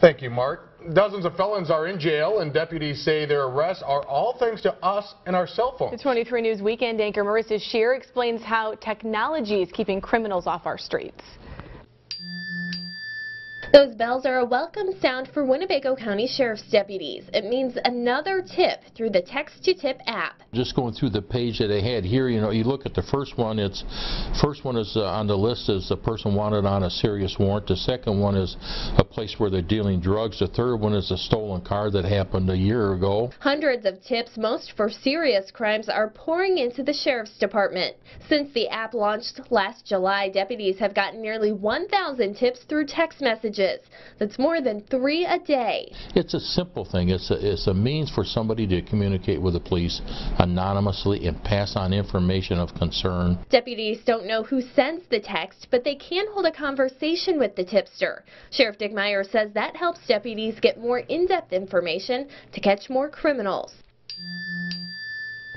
Thank you, Mark. Dozens of felons are in jail, and deputies say their arrests are all thanks to us and our cell phones. The 23 News weekend anchor Marissa Shear explains how technology is keeping criminals off our streets. Those bells are a welcome sound for Winnebago County Sheriff's deputies. It means another tip through the text-to-tip app. Just going through the page that they had here, you look at the first one. First one is on the list is a person wanted on a serious warrant. The second one is a place where they're dealing drugs. The third one is a stolen car that happened a year ago. Hundreds of tips, most for serious crimes, are pouring into the Sheriff's Department. Since the app launched last July, deputies have gotten nearly 1,000 tips through text messages. That's more than 3 a day. It's a simple thing. It's a means for somebody to communicate with the police anonymously and pass on information of concern. Deputies don't know who sends the text, but they can hold a conversation with the tipster. Sheriff Dick Meyers says that helps deputies get more in-depth information to catch more criminals.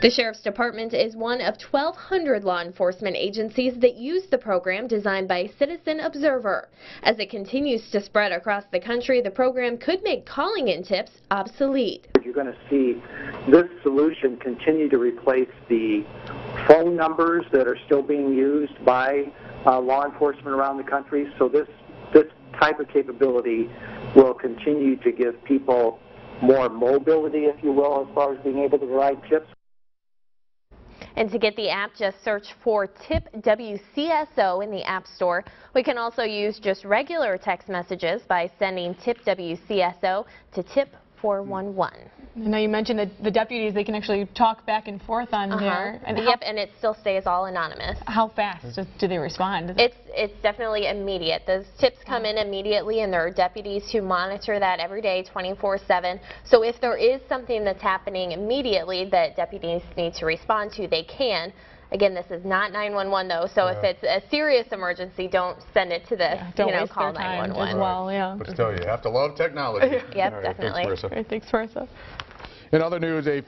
The Sheriff's Department is one of 1,200 law enforcement agencies that use the program designed by Citizen Observer. As it continues to spread across the country, the program could make calling in tips obsolete. You're going to see this solution continue to replace the phone numbers that are still being used by law enforcement around the country. So this type of capability will continue to give people more mobility, if you will, as far as being able to provide tips. And to get the app, just search for Tip WCSO in the App Store. We can also use just regular text messages by sending Tip WCSO to tip411. Now you mentioned that the deputies, they can actually talk back and forth on there. And yep, and it still stays all anonymous. How fast do they respond? It's definitely immediate. Those tips come in immediately, and there are deputies who monitor that every day 24/7. So if there is something that's happening immediately that deputies need to respond to, they can. Again, this is not 911 though, so if it's a serious emergency, don't send it to the, call 911. As well, yeah. But still, you have to love technology. Yep, All right, definitely. Thanks, Marissa. Thanks, Marissa. In other news, a